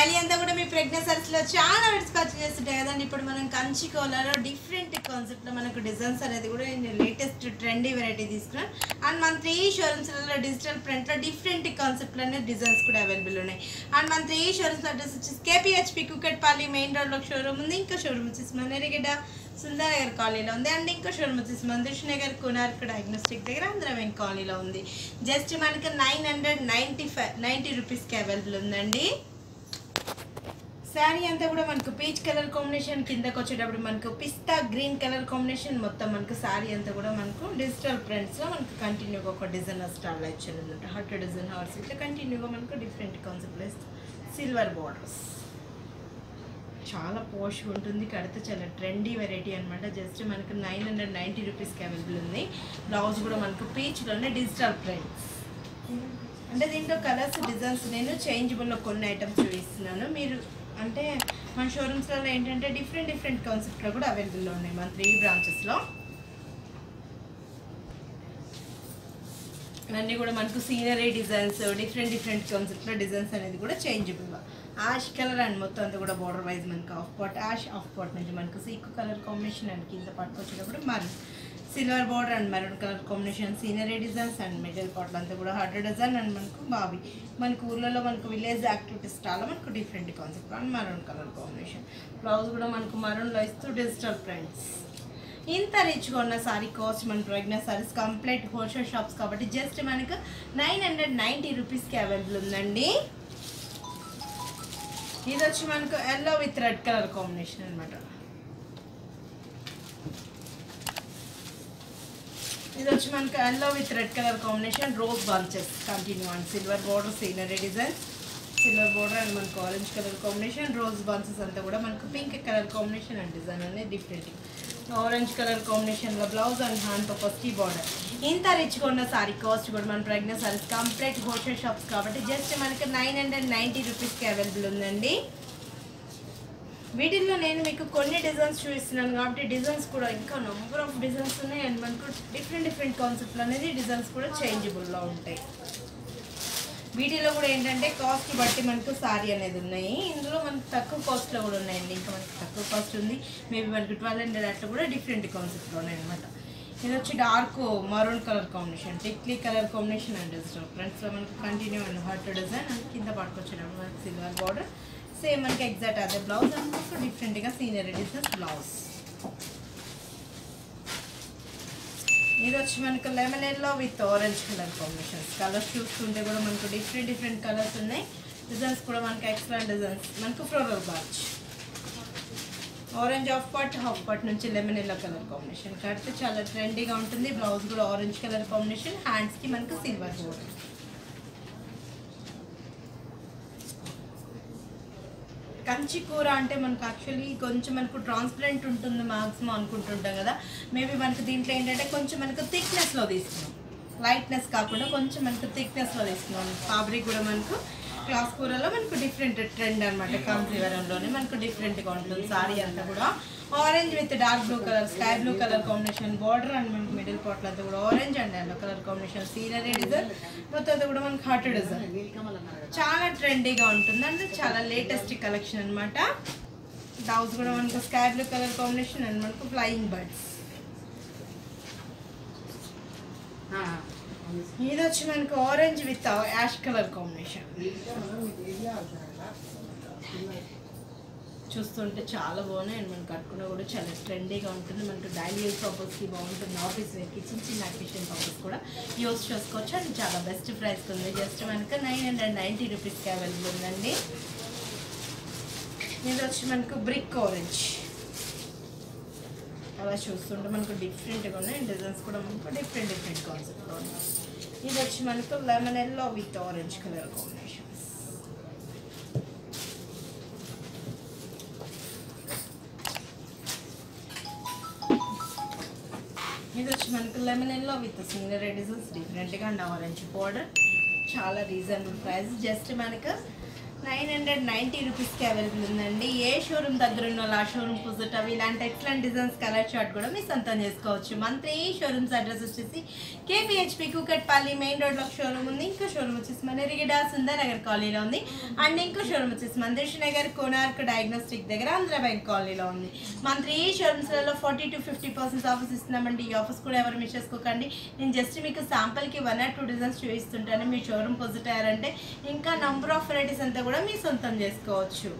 Daily అంతా కూడా మీ ప్రెగ్నెన్సీలో చాలా విడ్స్ పర్చేస్ చేస్తుంటాయి కదండి. ఇప్పుడు మనం కంచి కోలాలో డిఫరెంట్ కాన్సెప్ట్లో మనకు డిజైన్స్ అనేది కూడా లేటెస్ట్ ట్రెండీ వెరైటీ తీసుకున్నాం. అండ్ మన 3 షోరూమ్స్లలో డిజిటల్ ప్రింట్లో డిఫరెంట్ కాన్సెప్ట్లోనే డిజైన్స్ కూడా అవైలబుల్ ఉన్నాయి. అండ్ మన 3 షోరూమ్స్ అడ్రస్ వచ్చేసి కేపీహెచ్పి కుకట్పల్లి మెయిన్ రోడ్లో షోరూమ్ ఉంది. ఇంకా షోరూమ్ వచ్చేసి మనరిగడ్డ సుందరనగర్ కాలనీలో ఉంది. అండ్ ఇంకా షోరూమ్ వచ్చేసి మందుష్ నగర్ కోనార్క్ డయాగ్నోస్టిక్ దగ్గర ఆంధ్రవేన్ కాలనీలో ఉంది. జస్ట్ మనకు 990 రూపీస్కి అవైలబుల్ ఉందండి. శారీ అంతా కూడా మనకు పీచ్ కలర్ కాంబినేషన్, కిందకు వచ్చేటప్పుడు మనకు పిస్తా గ్రీన్ కలర్ కాంబినేషన్, మొత్తం మనకు శారీ అంతా కూడా మనకు డిజిటల్ ప్రింట్స్లో మనకు కంటిన్యూగా ఒక డిజైనర్ స్టార్లో ఇచ్చారు అనమాట. హార్ట్ డిజైన్ హార్ట్స్ ఇట్లా కంటిన్యూగా మనకు డిఫరెంట్ కాన్సెప్ట్లో సిల్వర్ బార్డర్స్ చాలా పోష్ ఉంటుంది. కడితే చాలా ట్రెండీ వెరైటీ అనమాట. జస్ట్ మనకు 990 రూపీస్కి అవైలబుల్ ఉంది. బ్లౌజ్ కూడా మనకు పీచ్లోనే డిజిటల్ ప్రింట్స్ అంటే దీంట్లో కలర్స్ డిజైన్స్ నేను చేంజబుల్లో కొన్ని ఐటమ్స్ చూపిస్తున్నాను. మీరు అంటే మన షోరూమ్స్లలో ఏంటంటే డిఫరెంట్ కాన్సెప్ట్లో కూడా అవైలబుల్లో ఉన్నాయి మన 3 బ్రాంచెస్లో. అన్నీ కూడా మనకు సీనరీ డిజైన్స్ డిఫరెంట్ కాన్సెప్ట్లో డిజైన్స్ అనేది కూడా చేంజబుల్. యాష్ కలర్ అండ్ మొత్తం అంతా కూడా బార్డర్ వైజ్ మనకు ఆఫ్ పాట్ యాష్ ఆఫ్ పాట్ నుంచి మనకు సీకు కలర్ కాంబినేషన్ అండ్ కింద పట్టుకొచ్చేటప్పుడు maroon silver border and maroon colour combination scenery designs and middle పార్ట్లో అంతా కూడా హార్ట్ డిజైన్ అండ్ మనకు బాబీ మనకు ఊర్లలో మనకు విలేజ్ యాక్టివిటీస్ స్టాల్లో మనకు different concept and maroon colour combination. Blouse కూడా మనకు మరూన్లో ఇస్తూ డిజిటల్ ప్రింట్స్. ఇంత రిచ్గా ఉన్న సారీ కాస్ట్ మన ప్రెగ్నెంట్ సారీస్ కంప్లీట్ హోల్సేల్ షాప్స్ కాబట్టి జస్ట్ మనకు 990 రూపీస్కి అవైలబుల్ ఉందండి. ఇది వచ్చి మనకు yellow with red colour combination అనమాట. ఇది వచ్చి మనకు yellow with red colour combination rose bunches continue and silver border scenery design silver border and మనకు orange colour combination rose bunches అంతా కూడా మనకు pink colour combination and design అనేది different orange colour కాంబినేషన్లో బ్లౌజ్ అండ్ హ్యాండ్ పర్పస్కి border. ఇంత రిచ్గా ఉన్న సారీ కాస్ట్ కూడా మన ప్రెగ్నెంట్ సారీస్ కంప్లీట్ హోల్సేల్ షాప్స్ కాబట్టి జస్ట్ మనకి 990 రూపీస్కి అవైలబుల్ ఉందండి. వీటిల్లో నేను మీకు కొన్ని డిజైన్స్ చూపిస్తున్నాను కాబట్టి డిజైన్స్ కూడా ఇంకా నెంబర్ ఆఫ్ డిజైన్స్ ఉన్నాయి అండ్ మనకు డిఫరెంట్ కాన్సెప్ట్లు అనేది డిజైన్స్ కూడా చేంజబుల్లో ఉంటాయి. వీటిలో కూడా ఏంటంటే కాస్ట్ బట్టి మనకు సారీ అనేది ఉన్నాయి. ఇందులో మనకు తక్కువ కాస్ట్లో కూడా ఉన్నాయండి. ఇంకా మనకు తక్కువ కాస్ట్ ఉంది మేబీ మనకు 1200 అట్లా కూడా డిఫరెంట్ కాన్సెప్ట్లో ఉన్నాయి అనమాట. ఇది వచ్చి డార్క్ మరూన్ కలర్ కాంబినేషన్ టిక్లీ కలర్ కాంబినేషన్ అండ్ డిజిటల్ ఫ్రంట్స్లో మనకు continue and heart design and కింద పట్టుకొచ్చేటప్పుడు మనకు సిల్వర్ బార్డర్ సేమ్ మనకి ఎగ్జాక్ట్ అదే బ్లౌజ్ అండ్ మనకు డిఫరెంట్గా సీనరీ డిజైన్స్ బ్లౌజ్. ఇది వచ్చి మనకు lemon yellow with orange colour combinations. Colours చూస్తుంటే కూడా మనకు డిఫరెంట్ కలర్స్ ఉన్నాయి. డిజైన్స్ కూడా మనకు ఎక్సలెంట్ డిజైన్స్ మనకు ఫ్లోరల్ బాచ్ ఆరెంజ్ హాఫ్ పాట్ నుంచి లెమన్ ఎల్లో కలర్ కాంబినేషన్ కడితే చాలా ట్రెండీగా ఉంటుంది. బ్లౌజ్ కూడా ఆరెంజ్ కలర్ కాంబినేషన్ హ్యాండ్స్కి మనకు సిల్వర్ బోర్డర్. కంచి కూర అంటే మనకు యాక్చువల్లీ కొంచెం మనకు ట్రాన్స్పరెంట్ ఉంటుంది మ్యాక్సిమం అనుకుంటుంటాం కదా. మేబీ మనకు దీంట్లో ఏంటంటే కొంచెం మనకు థిక్నెస్లో తీసుకున్నాం, లైట్నెస్ కాకుండా కొంచెం మనకు థిక్నెస్లో తీసుకున్నాం. ఫ్యాబ్రిక్ కూడా మనకు క్లాస్ కూరలో మనకు డిఫరెంట్ ట్రెండ్ అనమాట. కాంజీవరంలోనే మనకు డిఫరెంట్గా ఉంటుంది. సారీ అంతా కూడా orange with dark blue colour sky blue colour combination border and మనకు మిడిల్ పార్ట్లో అంతా కూడా orange and yellow colour combination scenery design మొత్తం అంతా కూడా మనకు హార్ట్ డిజైన్ చాలా ట్రెండీగా ఉంటుంది అండ్ చాలా లేటెస్ట్ కలెక్షన్ అనమాట. బ్లౌజ్ కూడా మనకు sky blue colour combination and మనకు ఫ్లయింగ్ బర్డ్స్. ఇది వచ్చి మనకు orange with ash colour combination చూస్తుంటే చాలా బాగున్నాయి అండ్ మనకు కట్టుకున్న కూడా చాలా ట్రెండీగా ఉంటుంది. మనకు డైలీ యూజ్ పర్పస్కి బాగుంటుంది. ఆఫీస్ వేర్కి చిన్న అకేషన్ పర్పస్ కూడా యూజ్ చేసుకోవచ్చు అండ్ చాలా బెస్ట్ ప్రైస్ ఉంది. జస్ట్ మనకు 990 రూపీస్కి అవైలబుల్ ఉందండి. ఇది వచ్చి మనకు బ్రిక్ ఆరెంజ్ అలా చూస్తుంటే మనకు డిఫరెంట్గా ఉన్నాయి. డిజైన్స్ కూడా మనకు డిఫరెంట్ కాన్సెప్ట్లో ఉన్నాయి. ఇది వచ్చి మనకు lemon yellow with orange colour combinations. ఇది వచ్చి మనకు lemon yellow with scenery designs డిఫరెంట్గా అండ్ ఆరెంజ్ బార్డర్ చాలా రీజనబుల్ ప్రైస్. జస్ట్ మనకు 990 రూపీస్కి అవైలబుల్ ఉందండి. ఏ షోరూమ్ దగ్గర ఉన్న ఆ షోరూమ్ విజిట్ అవి ఇలాంటి ఎక్సలెంట్ డిజైన్స్ కలర్ చార్ట్ కూడా మీ సొంతం చేసుకోవచ్చు. మన 3 షోరూమ్స్ అడ్రస్ వచ్చేసి కేపీహెచ్పి కూకట్పల్లి మెయిన్ రోడ్లో షోరూమ్ ఉంది. ఇంకో షోరూమ్ వచ్చేసి మన రిగిడా సుందర్ నగర్ కాలనీలో ఉంది. అండ్ ఇంకో షోరూమ్ వచ్చేసి మన దిల్షుఖ్నగర్ కోనార్క్ డయాగ్నోస్టిక్ దగ్గర ఆంధ్ర బ్యాంక్ కాలనీలో ఉంది. మన 3 షోరూమ్స్లలో 40 to 50% ఆఫర్స్ ఇస్తున్నామండి. ఈ ఆఫర్స్ కూడా ఎవరు మిస్ చేసుకోకండి. నేను జస్ట్ మీకు శాంపుల్కి 1 or 2 డిజైన్స్ చూపిస్తుంటాను. మీ షోరూమ్ విజిట్ అయ్యారంటే ఇంకా నంబర్ ఆఫ్ వెరైటీస్ అంతా కూడా మీ సొంతం చేసుకోవచ్చు.